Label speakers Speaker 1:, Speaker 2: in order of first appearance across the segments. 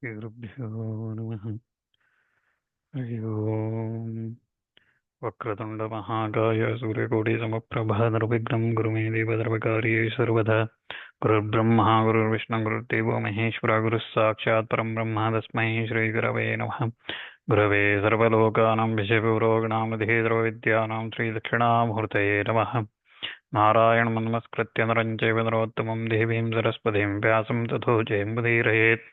Speaker 1: श्रीगुरुभ्यो नमः। हरि ओम्। वक्रतुण्डमहाकाय सूर्यकोटिसमप्रभा निर्विघ्नं गुरु मे देवसर्वकार्ये सर्वदा। गुरुर्ब्रह्मा गुरुर्विष्णु गुरुर्देवो महेश्वरः गुरुः साक्षात् परं ब्रह्म तस्मै श्रीगुरवे नमः। गुरवे सर्वलोकानां विषयपूरोगणामधिः सर्वविद्यानां श्रीदक्षिणामूर्तये नमः। नारायणं नमस्कृत्य नरं चैव नरोत्तमं देवीं सरस्वतीं व्यासं ततो जयमुदीरयेत्।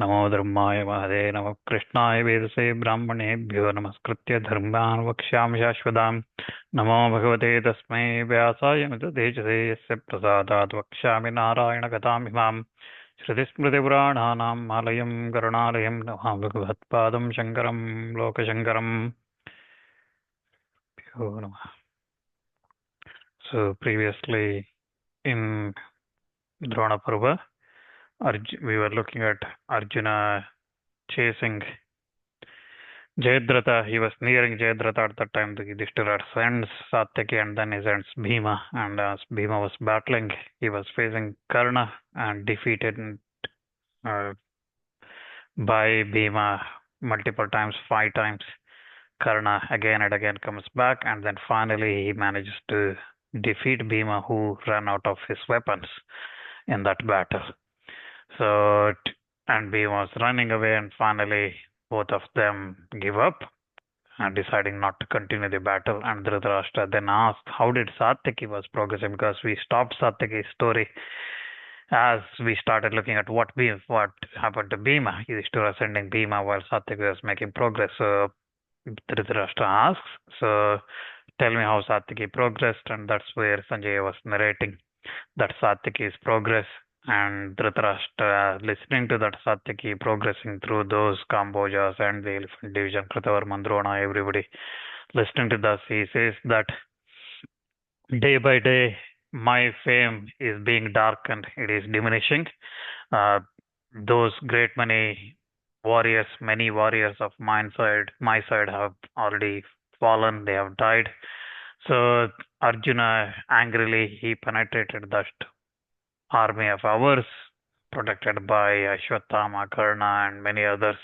Speaker 1: नमो धर्माय महदे नमः कृष्णाय वेदसे ब्राह्मणेभ्यो नमस्कृत्य धर्मान् वक्ष्यामि शाश्वताम्। नमो भगवते तस्मै व्यासाय मिततेजसे यस्य प्रसादात् वक्ष्यामि नारायणकथामिमाम्। श्रुतिस्मृतिपुराणानाम् आलयं करुणालयं नमामि भगवत्पादं शङ्करं लोकशङ्करम्। भ्यो नमः. So previously in Drona Parva, we were looking at Arjuna chasing Jayadratha. He was nearing Jayadratha at that time. The Yudhishthira sends Satyaki and then he sends Bhima. And as Bhima was battling, he was facing Karna and defeated by Bhima multiple times, 5 times. Karna again and again comes back, and then finally he manages to defeat Bhima, who ran out of his weapons in that battle. So, and Bhima was running away, and finally both of them give up and deciding not to continue the battle. And Dhritarashtra then asked, how did Satyaki was progressing? Because we stopped Satyaki's story as we started looking at what happened to Bhima. Yudhishthira sending Bhima while Satyaki was making progress. So Dhritarashtra asks, so tell me how Satyaki progressed, and that's where Sanjaya was narrating that Satyaki's progress, and Dhritarashtra listening to that Satyaki progressing through those Kambojas and the elephant division, Kritavarman, Drona, everybody listening to this, he says that day by day my fame is being darkened, it is diminishing. Those great many warriors of my side have already fallen, they have died. So Arjuna angrily he penetrated that army of ours, protected by Ashwatthama, Karna, and many others.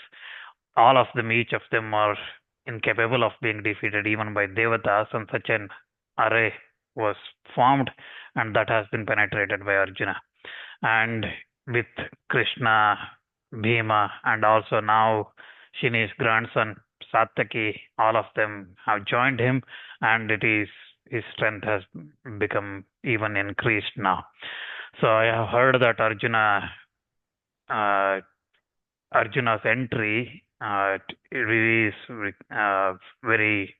Speaker 1: All of them, each of them are incapable of being defeated even by Devatas, and such an array was formed, and that has been penetrated by Arjuna. And with Krishna, Bhima, and also now Shini's grandson Satyaki, all of them have joined him, and his strength has become even increased now. So I have heard that Arjuna's entry is very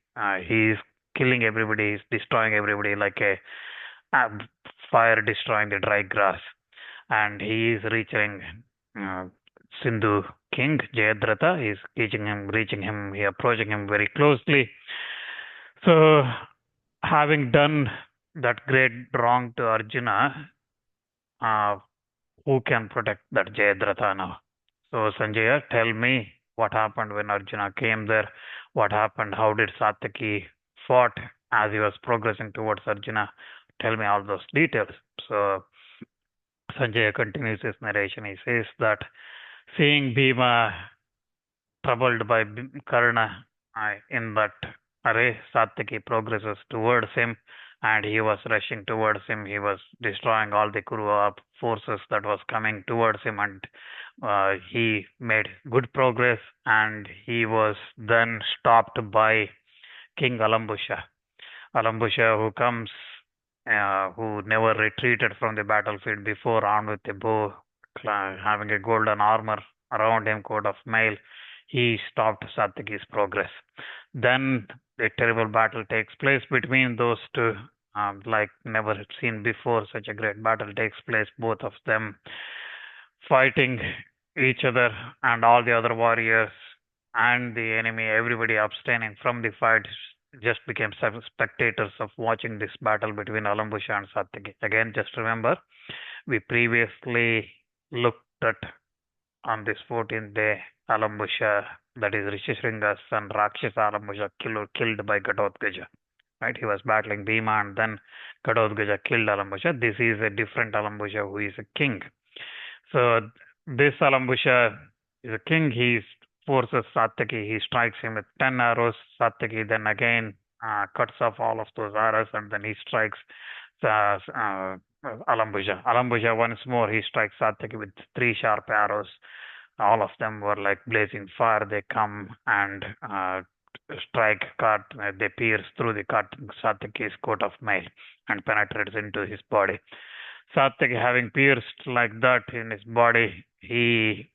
Speaker 1: he is killing everybody, he's destroying everybody like a fire destroying the dry grass, and he is reaching Sindhu king Jayadratha. He is reaching him, he approaching him very closely. So having done that great wrong to Arjuna, who can protect that Jayadratha now? So Sanjaya, tell me what happened when Arjuna came there. What happened? How did Satyaki fought as he was progressing towards Arjuna? Tell me all those details. So Sanjaya continues his narration. He says that seeing Bhima troubled by Karna in that array, Satyaki progresses towards him, and he was rushing towards him. He was destroying all the Kuru forces that was coming towards him, and he made good progress, and he was then stopped by King Alambusha. Alambusha, who comes, who never retreated from the battlefield before, armed with a bow, having a golden armor around him, coat of mail. He stopped Satyaki's progress. Then a terrible battle takes place between those two, like never seen before. Such a great battle takes place, both of them fighting each other, and all the other warriors and the enemy, everybody abstaining from the fight, just became spectators of watching this battle between Alambusha and Satyaki. Again, just remember, we previously looked at on this 14th day, Alambusha, that is Rishishringa's son, Rakshasa Alambusha, killed by Gatotkaja. Right? He was battling Bhima, and then Gatotkaja killed Alambusha. This is a different Alambusha who is a king. So this Alambusha The king, he forces Satyaki, he strikes him with 10 arrows. Satyaki then again cuts off all of those arrows and then he strikes Alambusha. Alambusha once more, he strikes Satyaki with three sharp arrows. All of them were like blazing fire. They come and strike, cut, they pierce through the cut Satyaki's coat of mail and penetrates into his body. Satyaki, having pierced like that in his body, he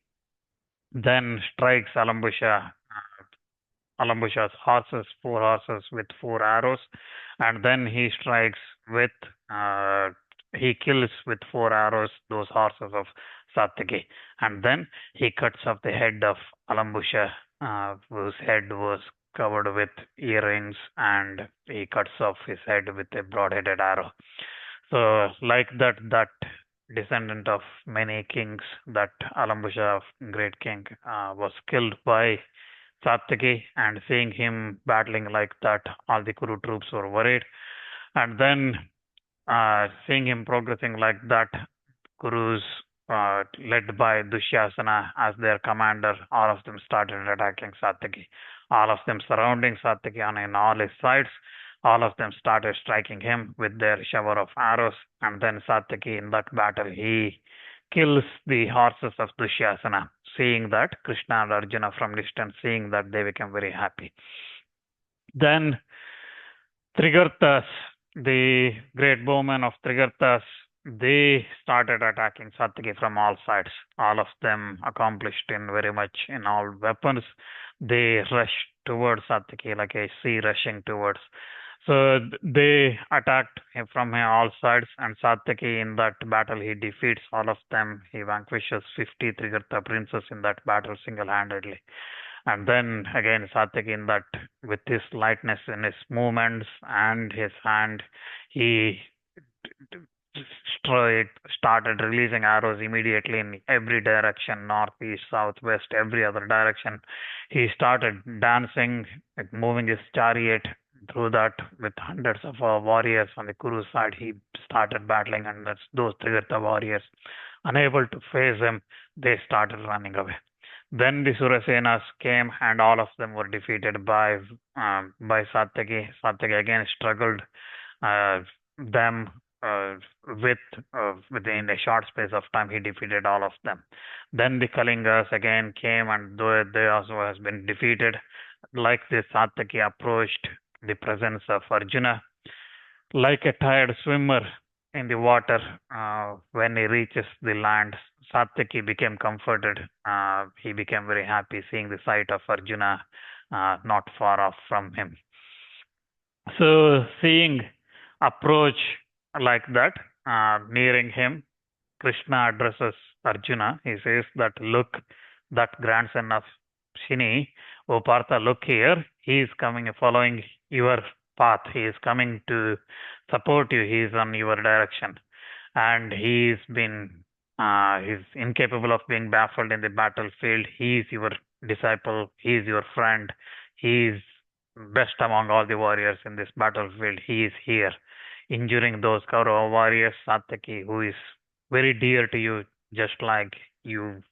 Speaker 1: then strikes Alambusha's horses, four horses with four arrows, and then he strikes with, uh, he kills with four arrows those horses of Satyaki, and then he cuts off the head of Alambusha, whose head was covered with earrings, and he cuts off his head with a broad-headed arrow. So, like that, that descendant of many kings, that Alambusha, great king, was killed by Satyaki, and seeing him battling like that, all the Kuru troops were worried. And then, seeing him progressing like that, Kurus, led by Dushyasana as their commander, all of them started attacking Satyaki. All of them surrounding Satyaki on all his sides. All of them started striking him with their shower of arrows. And then Satyaki, in that battle, he kills the horses of Dushyasana. Seeing that, Krishna and Arjuna from distance, seeing that, they became very happy. Then Trigartas, the great bowmen of Trigartas, they started attacking Satyaki from all sides. All of them accomplished in very much in all weapons. They rushed towards Satyaki like a sea rushing towards. So they attacked him from all sides, and Satyaki in that battle he defeats all of them. He vanquishes 50 Trigarta princes in that battle single-handedly. And then again Satyaki in that, with his lightness in his movements and his hand, he started releasing arrows immediately in every direction, north, east, south, west, every other direction. He started dancing, like moving his chariot through that with hundreds of warriors on the Kuru side. He started battling, and that's those Trigarta warriors, unable to face him, they started running away. Then the Surasenas came, and all of them were defeated by Satyaki. Satyaki again struggled uh, them with within a short space of time. He defeated all of them. Then the Kalingas again came, and they also has been defeated. Like this, Satyaki approached the presence of Arjuna like a tired swimmer in the water. When he reaches the land, Satyaki became comforted. He became very happy seeing the sight of Arjuna not far off from him. So, seeing approach like that, nearing him, Krishna addresses Arjuna. He says that, look, that grandson of Shini, O Partha, look here. He is coming, following your path. He is coming to support you. He is on your direction. And he's incapable of being baffled in the battlefield. He is your disciple. He is your friend. He is best among all the warriors in this battlefield. He is here, injuring those Kaurava warriors. Satyaki, who is very dear to you, just like you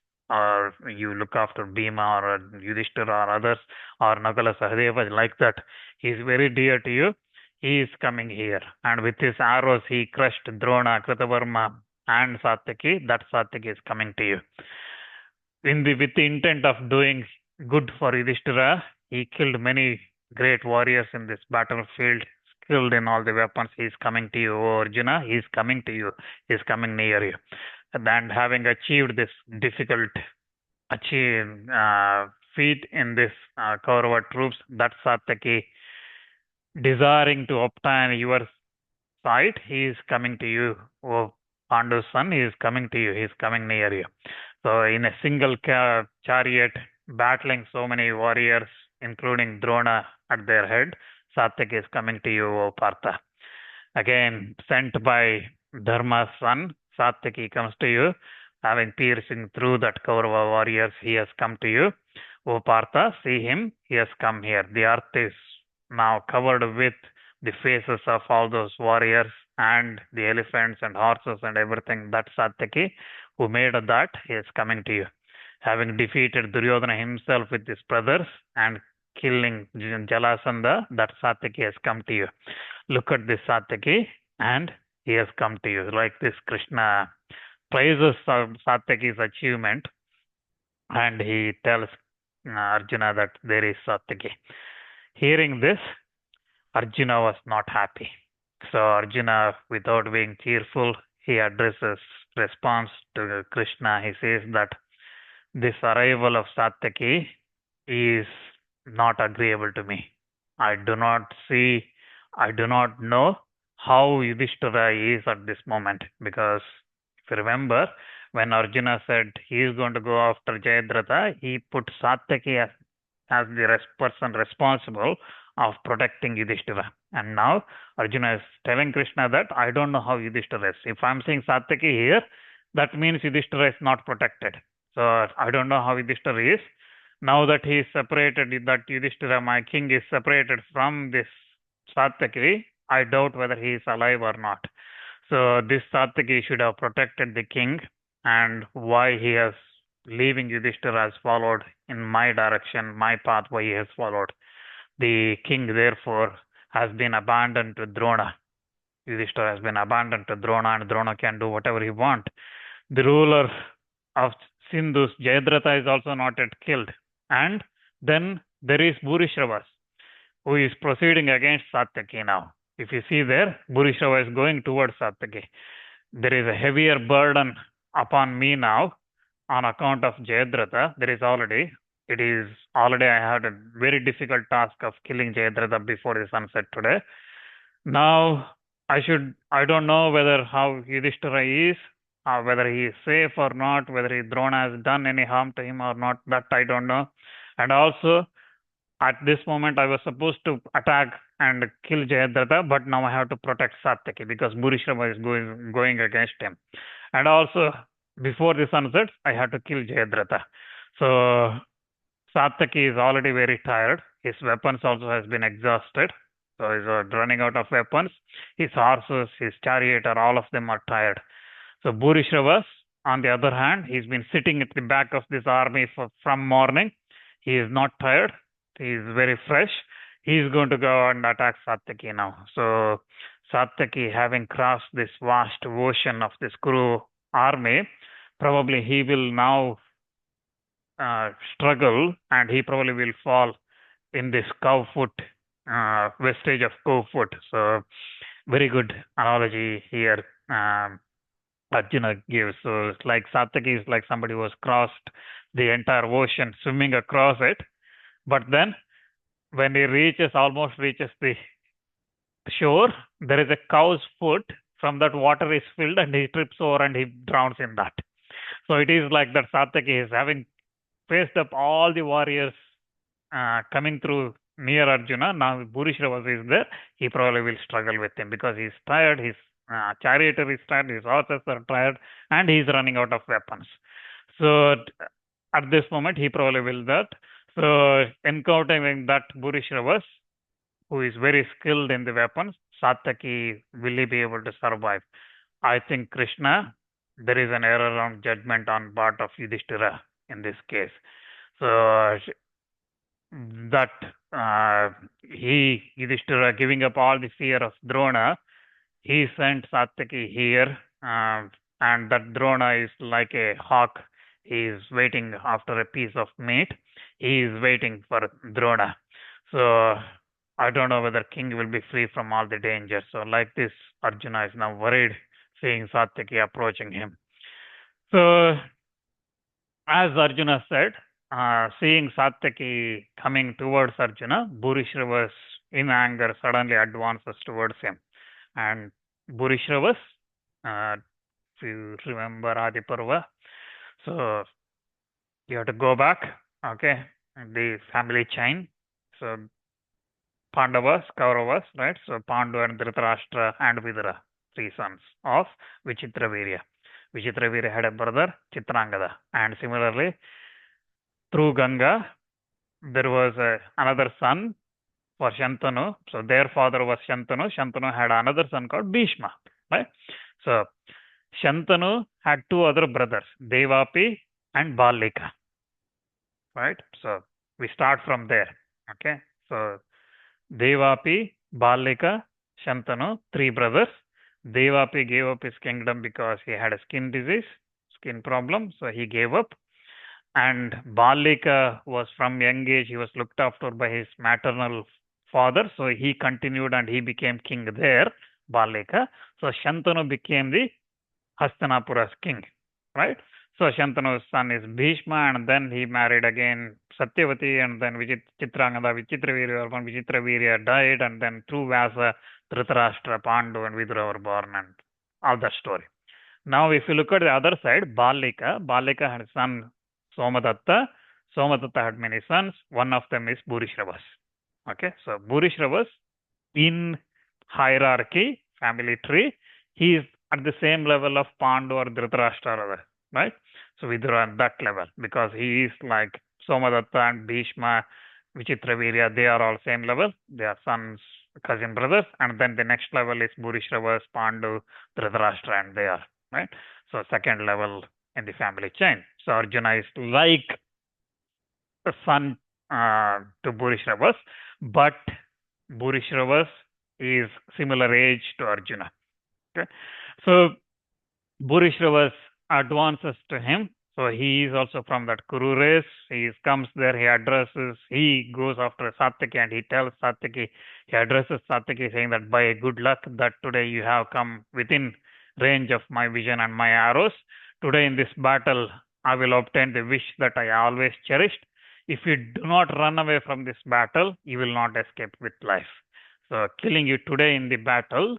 Speaker 1: you look after Bhima or Yudhishthira or others, or Nakula Sahadeva, like that. He is very dear to you. He is coming here. And with his arrows, he crushed Drona, Kritavarma, and Satyaki. That Satyaki is coming to you. With the intent of doing good for Yudhishthira, he killed many great warriors in this battlefield, skilled in all the weapons. He is coming to you, O Arjuna. He is coming to you. He is coming near you. And having achieved this difficult feat in this Kaurava troops, that Satyaki, desiring to obtain your sight, he is coming to you, O Pandu's son. He is coming to you. He is coming near you. So, in a single chariot, battling so many warriors, including Drona at their head, Satyaki is coming to you, O Partha. Again, sent by Dharma's son, Satyaki comes to you, having piercing through that Kaurava warriors. He has come to you. O Partha, see him. He has come here. The earth is now covered with the faces of all those warriors and the elephants and horses and everything. That Satyaki, who made that, he is coming to you. having defeated Duryodhana himself with his brothers and killing Jalasandha, that Satyaki has come to you. Look at this Satyaki, and he has come to you. Like this, Krishna praises Satyaki's achievement, and he tells Arjuna that there is Satyaki. Hearing this, Arjuna was not happy. So Arjuna, without being cheerful, he addresses response to Krishna. He says that this arrival of Satyaki is not agreeable to me. I do not know how Yudhishthira is at this moment, because if you remember, when Arjuna said he is going to go after Jayadratha, he put Satyaki as the person responsible of protecting Yudhishthira. And now Arjuna is telling Krishna that I don't know how Yudhishthira is. If I'm saying Satyaki here, that means Yudhishthira is not protected. So I don't know how Yudhishthira is. Now that he is separated, that Yudhishthira, my king, is separated from this Satyaki, I doubt whether he is alive or not. So this Satyaki should have protected the king, and why he is leaving Yudhishthira has followed in my direction, my path, why he has followed. The king, therefore, has been abandoned to Drona. Yudhishthira has been abandoned to Drona, and Drona can do whatever he wants. The ruler of Sindhus, Jayadratha, is also not yet killed. And then there is Burishravas, who is proceeding against Satyaki now. If you see there, Burishravas is going towards Satyaki. There is a heavier burden upon me now on account of Jayadratha. I had a very difficult task of killing Jayadratha before the sunset today. Now, I don't know whether how Yudhishthira is, whether he is safe or not, whether Drona has done any harm to him or not, that I don't know. And also, at this moment, I was supposed to attack and kill Jayadratha, but now I have to protect Satyaki because Burishravas is going against him. And also, before the sunset, I had to kill Jayadratha. So Satyaki is already very tired. His weapons also has been exhausted. So he's running out of weapons. His horses, his charioteer, all of them are tired. So Burishravas, on the other hand, he's been sitting at the back of this army from morning. He is not tired. He is very fresh. He is going to go and attack Satyaki now. So Satyaki, having crossed this vast ocean of this Kuru army, probably he will now struggle, and he probably will fall in this cow foot, vestige of cow foot. So very good analogy here Arjuna gives. So it's like Satyaki is like somebody who has crossed the entire ocean, swimming across it, but then when he almost reaches the shore, there is a cow's foot. From that, water is filled, and he trips over and he drowns in that. So it is like that Satyaki is having faced up all the warriors coming through near Arjuna. Now Burishravas is there. He probably will struggle with him because he's tired. His charioteer is tired. His horses are tired, and he's running out of weapons. So at this moment, he probably will that. So encountering that Burishravas, who is very skilled in the weapons, Satyaki, will he be able to survive? I think Krishna, there is an error on judgment on part of Yudhishthira in this case. So that Yudhishthira, giving up all the fear of Drona, he sent Satyaki here, and that Drona is like a hawk. He is waiting after a piece of meat. He is waiting for Drona. So I don't know whether king will be free from all the danger. So like this, Arjuna is now worried, seeing Satyaki approaching him. So as Arjuna said, seeing Satyaki coming towards Arjuna, Burishravas, in anger, suddenly advances towards him. And Burishravas, if you remember Adi Parva, so you have to go back, okay, the family chain. So Pandavas, Kauravas, right? So Pandu and Dhritarashtra and Vidura, 3 sons of Vichitravirya. Vichitravirya had a brother, Chitrangada. And similarly, through Ganga, there was another son for Shantanu. So their father was Shantanu. Shantanu had another son called Bhishma, right? So Shantanu had 2 other brothers, Devapi and Balika. right? So we start from there. Okay. So Devapi, Balika, Shantanu, three brothers. Devapi gave up his kingdom because he had a skin disease, skin problem, so he gave up. And Balika was from young age, he was looked after by his maternal father, so he continued and he became king there, Balika. So Shantanu became the Hastinapura's king, right? So Shantanu's son is Bhishma, and then he married again Satyavati, and then Chitrangada, Vichitravirya died, and then through Vyasa, Dhritarashtra, Pandu, and Vidura were born, and all that story. Now, if you look at the other side, Balika had a son Somadatta. Somadatta had many sons. One of them is Burishravas. Okay, so Burishravas in hierarchy, family tree, he is at the same level of Pandu or Dhritarashtra, or other, right? So Vidura at that level because he is like Somadatta and Bhishma, Vichitravirya, they are all same level. They are sons, cousin brothers, and then the next level is Burishravas, Pandu, Dhritarashtra, and they are right. So second level in the family chain. So Arjuna is like a son to Burishravas, but Burishravas is similar age to Arjuna. Okay, so Burishravas advances to him. So he is also from that Kuru race. He comes there, he addresses, he goes after Satyaki and he tells Satyaki, he addresses Satyaki saying that by good luck that today you have come within range of my vision and my arrows. Today in this battle, I will obtain the wish that I always cherished. If you do not run away from this battle, you will not escape with life. So killing you today in the battle,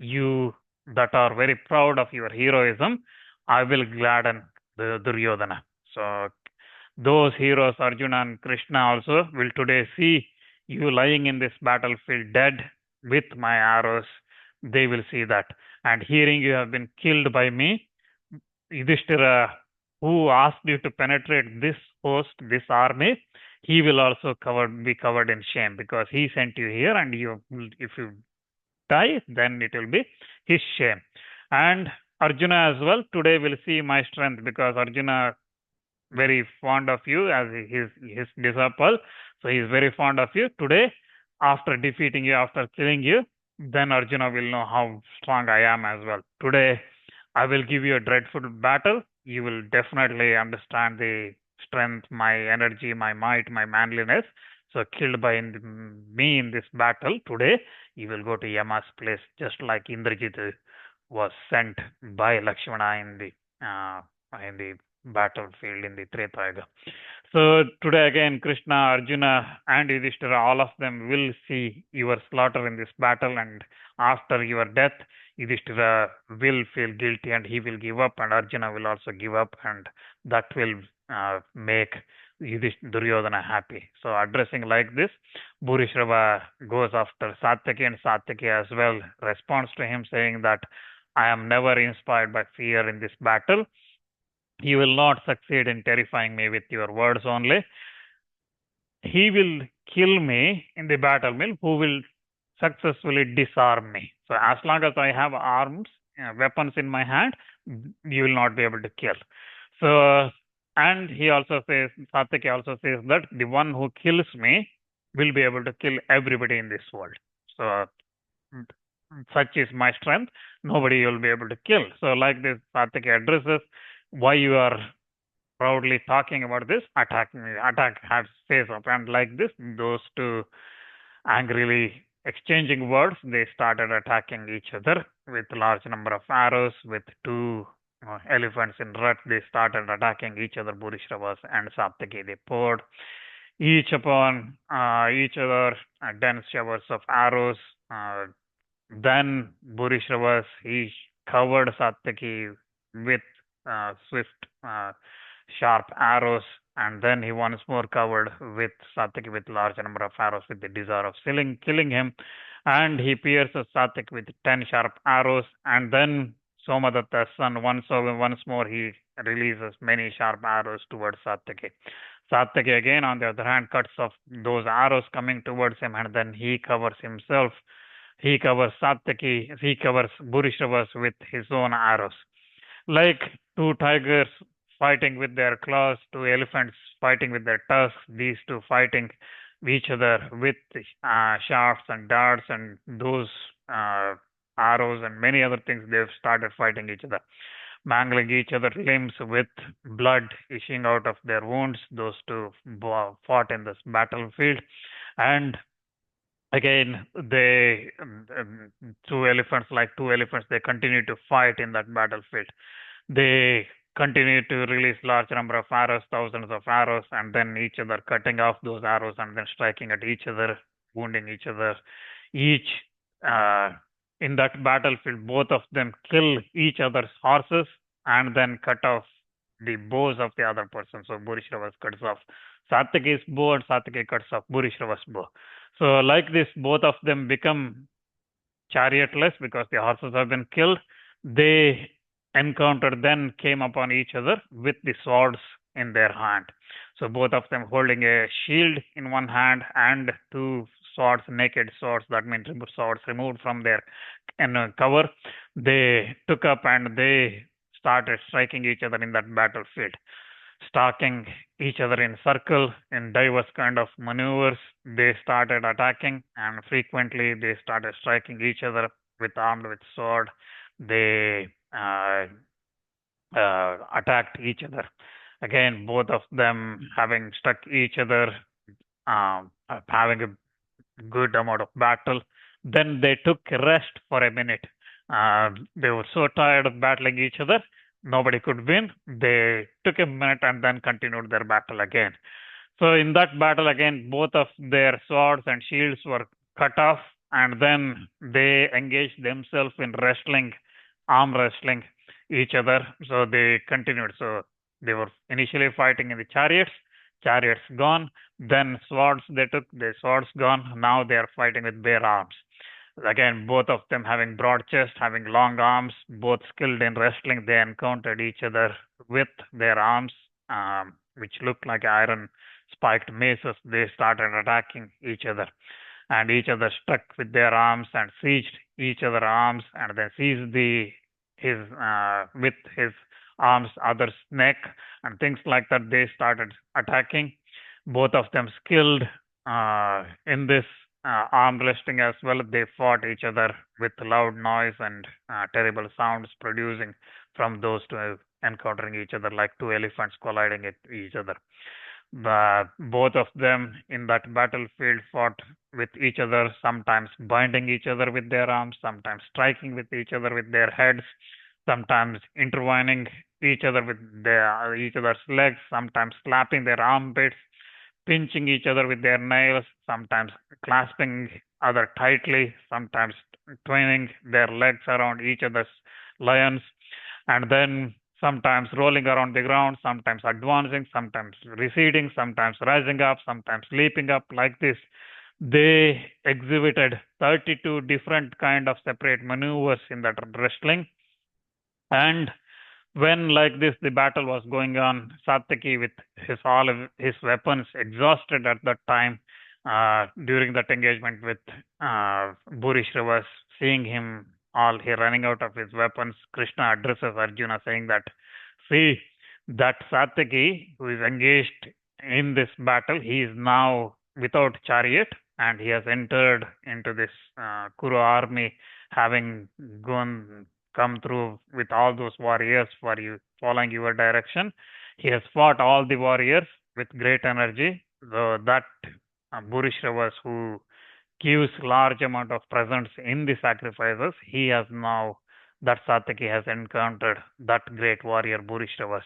Speaker 1: you that are very proud of your heroism, I will gladden the Duryodhana. So those heroes, Arjuna and Krishna also, will today see you lying in this battlefield dead with my arrows. They will see that. And hearing you have been killed by me, Yudhishthira, who asked you to penetrate this host, this army, he will also be covered in shame because he sent you here, and if you die, then it will be his shame. And Arjuna as well today will see my strength because Arjuna very fond of you as his disciple. So he is very fond of you. Today, after defeating you, after killing you, then Arjuna will know how strong I am as well. Today, I will give you a dreadful battle. You will definitely understand the strength, my energy, my might, my manliness. So killed by me in this battle today, you will go to Yama's place just like Indrajit was sent by Lakshmana in the battlefield in the Treta Yuga. So today again, Krishna, Arjuna, and Yudhishthira, all of them will see your slaughter in this battle, and after your death, Yudhishthira will feel guilty and he will give up, and Arjuna will also give up, and that will make Duryodhana happy. So addressing like this, Burishrava goes after Satyaki, and Satyaki as well responds to him saying that I am never inspired by fear in this battle. You will not succeed in terrifying me with your words only. He will kill me in the battlefield who will successfully disarm me. So as long as I have arms, weapons in my hand, you will not be able to kill. So, and he also says, Satyaki also says that the one who kills me will be able to kill everybody in this world. So such is my strength. Nobody will be able to kill. So like this, Satyaki addresses why you are proudly talking about this, attack has face up, and like this, those two angrily exchanging words, they started attacking each other with large number of arrows, with two elephants in rut, they started attacking each other, Burishravas and Satyaki. They poured each upon each other dense showers of arrows. Then Burishravas, he covered Satyaki with swift, sharp arrows, and then he once more covered with Satyaki with large number of arrows with the desire of killing him, and he pierces Satyaki with 10 sharp arrows, and then Somadatta's son once more he releases many sharp arrows towards Satyaki. Satyaki again, on the other hand, cuts off those arrows coming towards him, and then he covers himself. He covers Burishravas with his own arrows. Like two tigers fighting with their claws, two elephants fighting with their tusks, these two fighting each other with shafts and darts and those uh, arrows and many other things. They've started fighting each other, mangling each other's limbs with blood issuing out of their wounds. Those two fought in this battlefield. And again, two elephants, they continue to fight in that battlefield. They continue to release large number of arrows, thousands of arrows, and then each other cutting off those arrows and then striking at each other, wounding each other. Each uh, in that battlefield, both of them kill each other's horses and then cut off the bows of the other person. So Burishravas cuts off Satyaki's bow and Satyaki cuts off Burishravas' bow. So like this, both of them become chariotless because the horses have been killed. They encountered, then came upon each other with the swords in their hand. So both of them holding a shield in one hand and two swords, naked swords, that means swords removed from their cover. They took up and they started striking each other in that battlefield, stalking each other in circle in diverse kind of maneuvers. They started attacking and frequently they started striking each other with armed with sword. They attacked each other. Again, both of them having struck each other, having a good amount of battle. Then they took rest for a minute. They were so tired of battling each other, nobody could win. They took a minute and then continued their battle again. So in that battle again, both of their swords and shields were cut off, and then they engaged themselves in wrestling, arm wrestling each other. So they continued. So they were initially fighting in the chariots gone. Then swords they took, the swords gone. Now they are fighting with bare arms. Again, both of them having broad chest, having long arms, both skilled in wrestling. They encountered each other with their arms, which looked like iron spiked maces. They started attacking each other, and each other struck with their arms and seized each other's arms, and then seized with his arms other's neck and things like that. They started attacking. Both of them skilled in this arm wrestling as well. They fought each other with loud noise and terrible sounds producing from those two encountering each other, like two elephants colliding at each other. Both of them in that battlefield fought with each other, sometimes binding each other with their arms, sometimes striking with each other with their heads, sometimes intertwining each other with each other's legs, sometimes slapping their armpits, pinching each other with their nails, sometimes clasping other tightly, sometimes twining their legs around each other's lions, and then sometimes rolling around the ground, sometimes advancing, sometimes receding, sometimes rising up, sometimes leaping up. Like this, they exhibited 32 different kind of separate maneuvers in that wrestling. And when like this the battle was going on, Satyaki with all of his weapons exhausted at that time, during that engagement with Burishravas, seeing him he running out of his weapons, Krishna addresses Arjuna saying that, see, that Satyaki who is engaged in this battle, he is now without chariot and he has entered into this Kuru army, having come through with all those warriors for you, following your direction. He has fought all the warriors with great energy. So that Burishravas, who gives large amount of presents in the sacrifices, he has now, that Satyaki has encountered that great warrior Burishravas.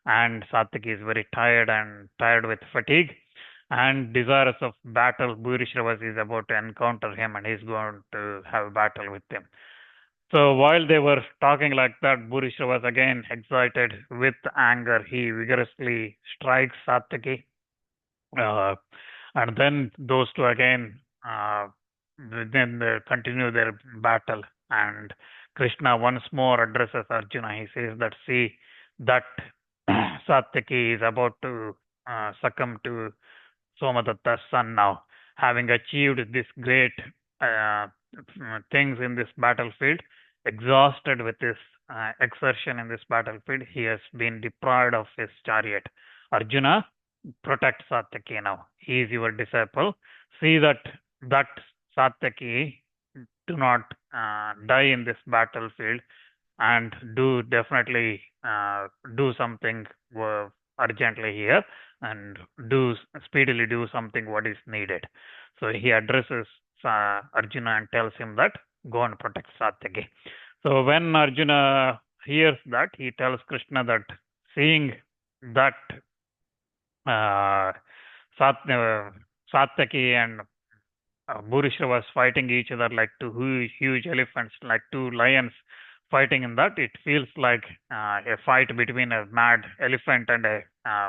Speaker 1: And Satyaki is very tired with fatigue and desirous of battle. Burishravas is about to encounter him and he's going to have a battle with him. So while they were talking like that, Burishravas again excited with anger. He vigorously strikes Satyaki. And then those two again, then they continue their battle. And Krishna once more addresses Arjuna. He says that, see, that Satyaki is about to succumb to Somadatta's son now, having achieved this great things in this battlefield, exhausted with his exertion in this battlefield, he has been deprived of his chariot. Arjuna, protect Satyaki now. He is your disciple. See that Satyaki do not die in this battlefield, and do definitely do something urgently here, and speedily do something what is needed. So he addresses Arjuna and tells him that go and protect Satyaki. So when Arjuna hears that, he tells Krishna that seeing that uh, Satyaki and Burishravas fighting each other like two huge elephants, like two lions fighting in that. It feels like a fight between a mad elephant and a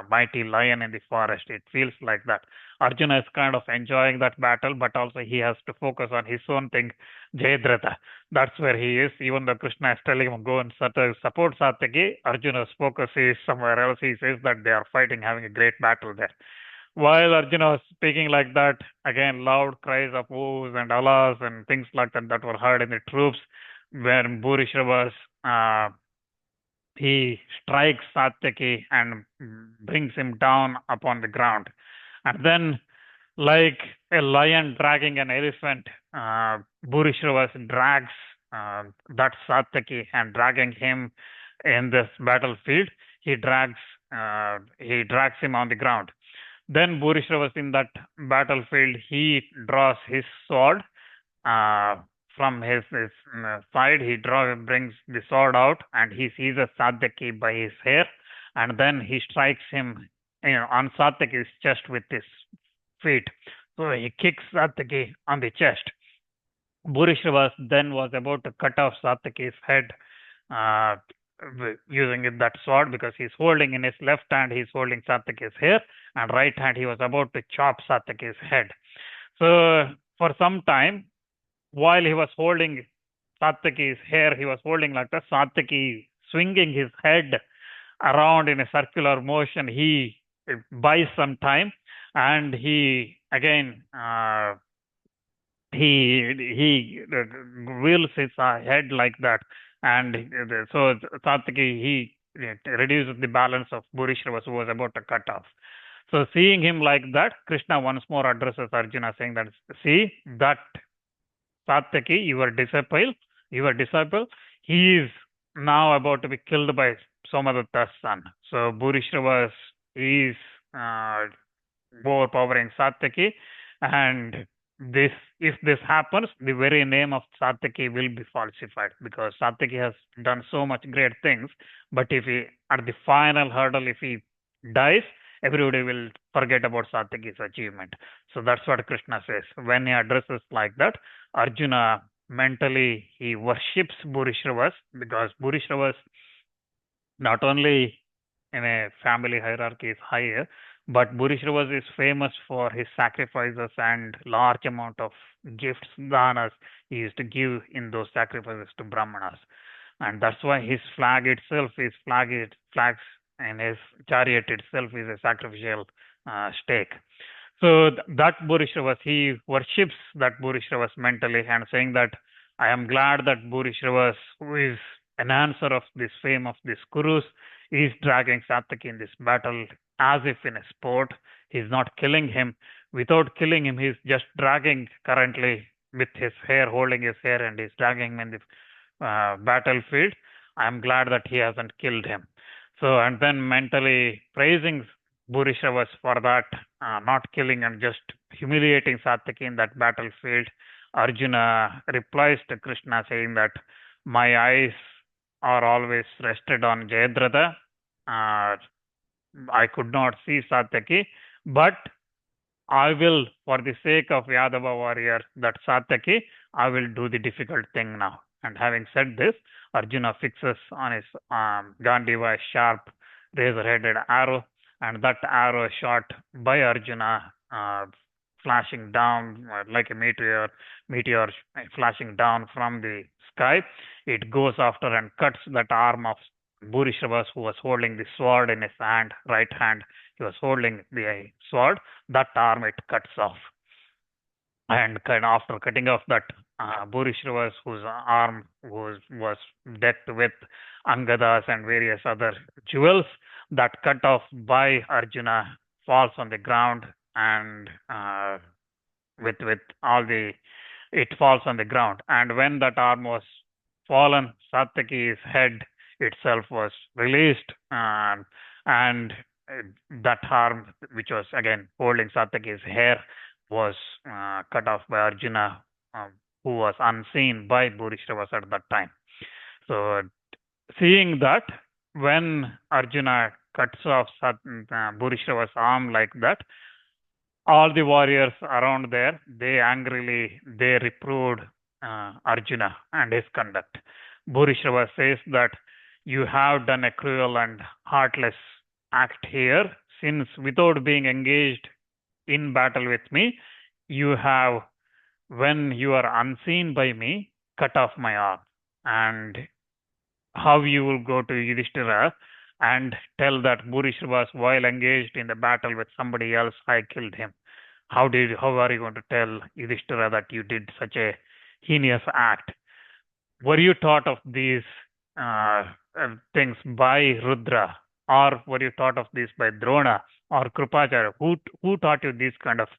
Speaker 1: mighty lion in the forest. It feels like that. Arjuna is kind of enjoying that battle, but also he has to focus on his own thing, Jayadratha. That's where he is. Even though Krishna is telling him go and support Satyaki, Arjuna's focus is somewhere else. He says that they are fighting, having a great battle there. While Arjuna was speaking like that, again loud cries of woes and alas and things like that were heard in the troops. When Burishravas he strikes Satyaki and brings him down upon the ground. And then, like a lion dragging an elephant, Burishravas drags that Satyaki, and dragging him in this battlefield, he drags him on the ground. Then Burishravas in that battlefield, he draws his sword from his side. He brings the sword out, and he seizes Satyaki by his hair, and then he strikes him on Satyaki's chest with his feet. So he kicks Satyaki on the chest. Burishravas then was about to cut off Satyaki's head using that sword, because he's holding in his left hand, he's holding Satyaki's hair, and right hand he was about to chop Satyaki's head. So for some time, while he was holding Satyaki's hair, he was holding like that, Satyaki swinging his head around in a circular motion. He buys some time, and he again he wheels his head like that, and so Satyaki he reduces the balance of Burishravas, who was about to cut off. So seeing him like that, Krishna once more addresses Arjuna, saying that see that Satyaki, your disciple, he is now about to be killed by Somadatta's son. So Burishravas is overpowering Satyaki, and if this happens, the very name of Satyaki will be falsified, because Satyaki has done so much great things. But if he, at the final hurdle, if he dies, everybody will forget about Satyaki's achievement. So that's what Krishna says. When he addresses like that, Arjuna mentally he worships Burishravas, because Burishravas not only in a family hierarchy is higher, but Burishravas is famous for his sacrifices and large amount of gifts, danas he used to give in those sacrifices to Brahmanas. And that's why his flags and his chariot itself is a sacrificial stake. So that Burishravas, he worships that Burishravas mentally, and saying that I am glad that Burishravas, who is an answer of this fame of this Kurus, is dragging Satyaki in this battle as if in a sport. He's not killing him. Without killing him, he's just dragging currently with his hair, holding his hair, and he's dragging him in the battlefield. I'm glad that he hasn't killed him. So, and then mentally praising Burishravas for that, not killing and just humiliating Satyaki in that battlefield. Arjuna replies to Krishna saying that my eyes are always rested on Jayadratha. I could not see Satyaki, but I will, for the sake of Yadava warrior, that Satyaki, I will do the difficult thing now. And having said this, Arjuna fixes on his Gandiva a sharp razor-headed arrow, and that arrow shot by Arjuna, flashing down like a meteor flashing down from the sky. It goes after and cuts that arm of Burishravas, who was holding the sword in his hand, right hand. He was holding the sword. That arm it cuts off. And after cutting off that Burishravas, whose arm was decked with Angadas and various other jewels, that cut off by Arjuna falls on the ground, and with all the it falls on the ground. And when that arm was fallen, Satyaki's head itself was released, and that arm, which was again holding Satyaki's hair, was cut off by Arjuna, who was unseen by Burishravas at that time. So, seeing that, when Arjuna cuts off Burishravas' arm like that, all the warriors around there, they reproved Arjuna and his conduct. Burishrava says that you have done a cruel and heartless act here, since without being engaged in battle with me, you have, when you are unseen by me, cut off my arm. And how you will go to Yudhishthira and tell that Burishravas, while engaged in the battle with somebody else, I killed him. How are you going to tell Yudhishthira that you did such a heinous act? Were you taught of these things by Rudra, or were you taught of this by Drona or Krupacharya? Who taught you this kind of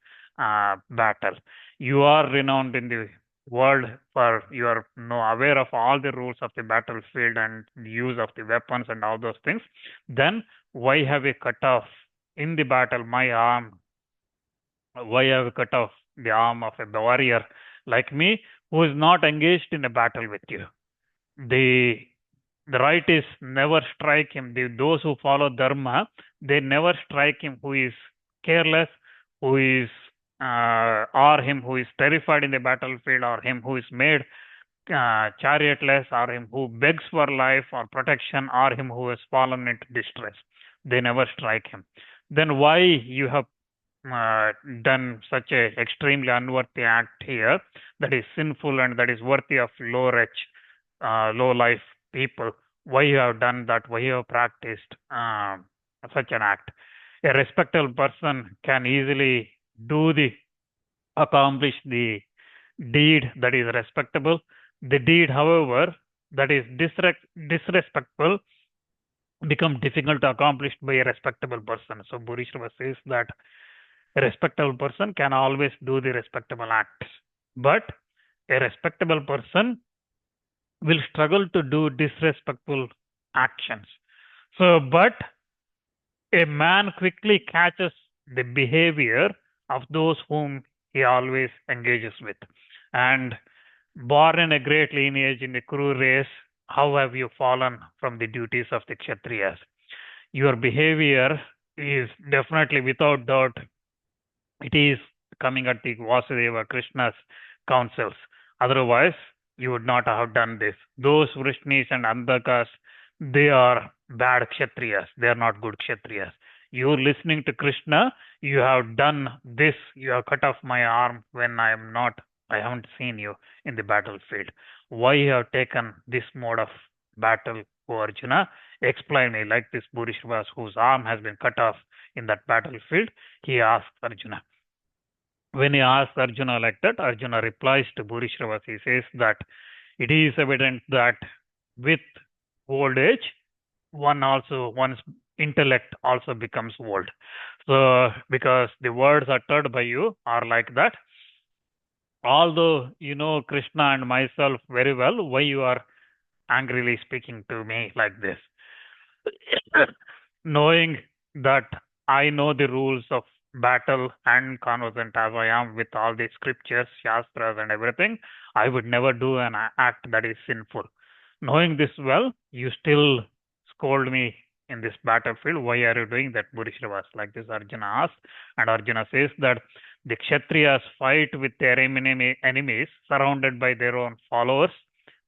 Speaker 1: battle? You are renowned in the world for you are aware of all the rules of the battlefield and the use of the weapons and all those things. Then why have you cut off in the battle my arm? Why have you cut off the arm of a warrior like me who is not engaged in a battle with you? The right is never strike him. Those who follow dharma, they never strike him who is careless, who is or him who is terrified in the battlefield, or him who is made chariotless, or him who begs for life or protection, or him who has fallen into distress. They never strike him. Then why you have done such a extremely unworthy act here, that is sinful and that is worthy of low life people? Why you have done that? Why you have practiced such an act? A respectable person can easily accomplish the deed that is respectable. The deed, however, that is disrespectful become difficult to accomplish by a respectable person. So Burishrava says that a respectable person can always do the respectable acts, but a respectable person will struggle to do disrespectful actions. So, but a man quickly catches the behavior of those whom he always engages with. And born in a great lineage in the Kuru race, how have you fallen from the duties of the Kshatriyas? Your behavior is definitely, without doubt, it is coming at the Vasudeva Krishna's counsels. Otherwise, you would not have done this. Those Vrishnis and Andhakas, they are bad Kshatriyas. They are not good Kshatriyas. You listening to Krishna, you have done this. You have cut off my arm when I haven't seen you in the battlefield. Why you have taken this mode of battle, O Arjuna? Explain me. Like this Burishravas, whose arm has been cut off in that battlefield, he asks Arjuna. When he asks Arjuna like that, Arjuna replies to Burishravas. He says that it is evident that with old age, one's intellect also becomes old. So, because the words uttered by you are like that, although you know Krishna and myself very well, why you are angrily speaking to me like this? Knowing that I know the rules of battle and conversant as I am with all the scriptures, shastras, and everything, I would never do an act that is sinful. Knowing this well, you still scold me in this battlefield. Why are you doing that, Burishravas? Like this, Arjuna asks, and Arjuna says that the Kshatriyas fight with their enemies, surrounded by their own followers,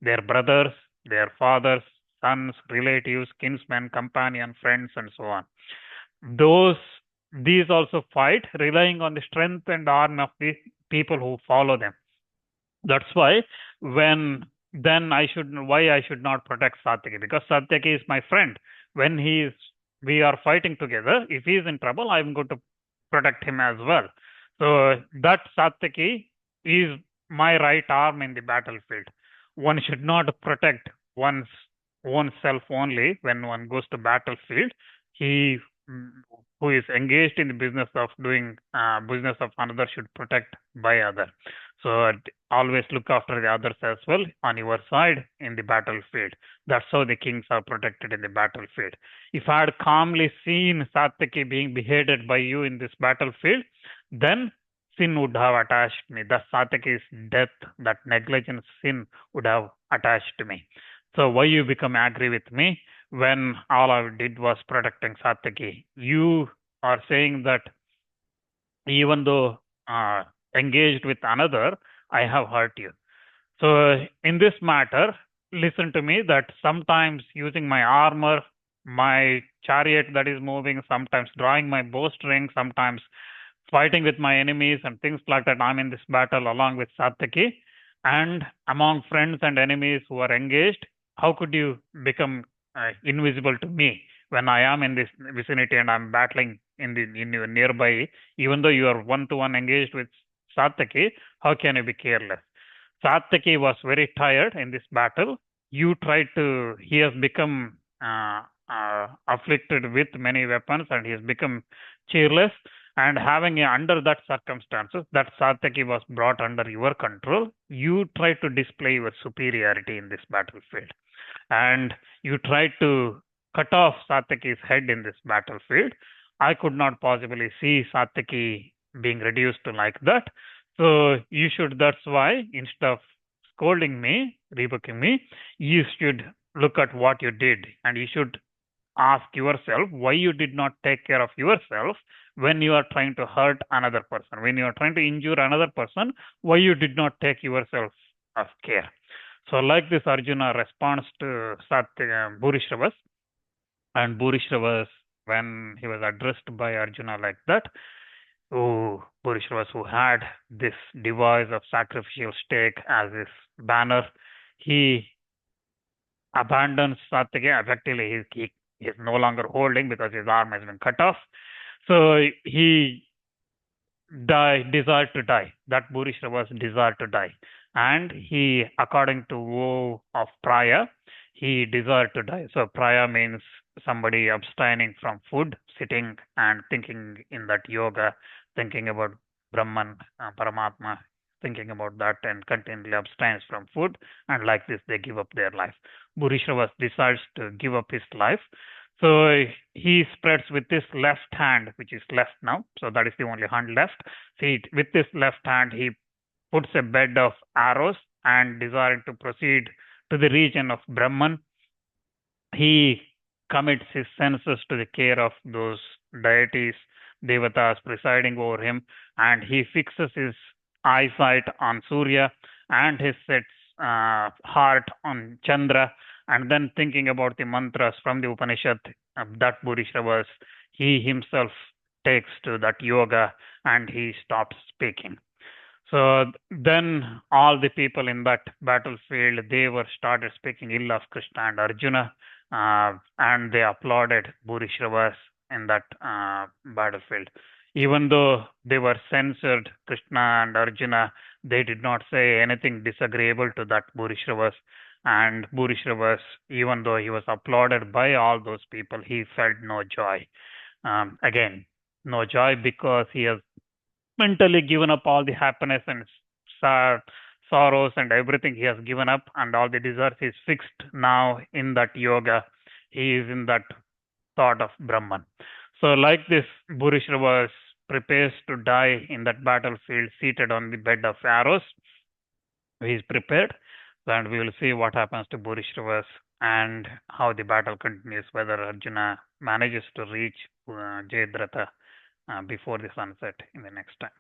Speaker 1: their brothers, their fathers, sons, relatives, kinsmen, companions, friends, and so on. These also fight, relying on the strength and arm of the people who follow them. That's why why I should not protect Satyaki, because Satyaki is my friend. When we are fighting together, if he is in trouble, I'm going to protect him as well. So that Satyaki is my right arm in the battlefield. One should not protect one's own self only when one goes to battlefield. He who is engaged in the business of doing business of another should protect by other. So always look after the others as well on your side in the battlefield. That's how the kings are protected in the battlefield. If I had calmly seen Satyaki being beheaded by you in this battlefield, then sin would have attached me. The Satyaki's death, that negligent sin would have attached me. So why you become angry with me when all I did was protecting Satyaki? You are saying that even though engaged with another, I have hurt you. So in this matter, listen to me that sometimes using my armor, my chariot that is moving, sometimes drawing my bowstring, sometimes fighting with my enemies and things like that. I'm in this battle along with Satyaki and among friends and enemies who are engaged. How could you become invisible to me when I am in this vicinity and I'm battling in your nearby? Even though you are one-to-one engaged with Satyaki, how can you be careless? Satyaki was very tired in this battle. You tried to, he has become afflicted with many weapons and he has become cheerless. And having under that circumstances, that Satyaki was brought under your control, you tried to display your superiority in this battlefield. And you tried to cut off Satyaki's head in this battlefield. I could not possibly see Satyaki being reduced to like that. So you should, that's why instead of scolding me, rebuking me, you should look at what you did and you should ask yourself why you did not take care of yourself when you are trying to hurt another person, when you are trying to injure another person, why you did not take yourself of care. So like this, Arjuna responds to Burishravas, and Burishravas, when he was addressed by Arjuna like that, Burishravas, who had this device of sacrificial stake as his banner, he abandons Satyaki. Effectively, he is no longer holding because his arm has been cut off. So he desired to die. That Burishravas desired to die. And he, according to vow of Praya, he desired to die. So Praya means somebody abstaining from food, sitting and thinking in that yoga, thinking about Brahman, Paramatma, thinking about that and continually abstains from food. And like this, they give up their life. Burishravas decides to give up his life. So he spreads with his left hand, which is left now. So that is the only hand left. See, with his left hand, he puts a bed of arrows and desiring to proceed to the region of Brahman, he commits his senses to the care of those deities, devatas presiding over him, and he fixes his eyesight on Surya and he sets heart on Chandra, and then thinking about the mantras from the Upanishad, that Burishravas, he himself takes to that yoga and he stops speaking. So then all the people in that battlefield, they were started speaking ill of Krishna and Arjuna, and they applauded Burishravas in that battlefield. Even though they were censored, Krishna and Arjuna, they did not say anything disagreeable to that Burishravas. And Burishravas, even though he was applauded by all those people, he felt no joy. Again, no joy because he has mentally given up all the happiness and sorrows and everything he has given up, and all the desires is fixed now in that yoga. He is in that thought of Brahman. So like this, Burishravas prepares to die in that battlefield seated on the bed of arrows. He is prepared, and we will see what happens to Burishravas and how the battle continues, whether Arjuna manages to reach Jayadratha before the sunset in the next time.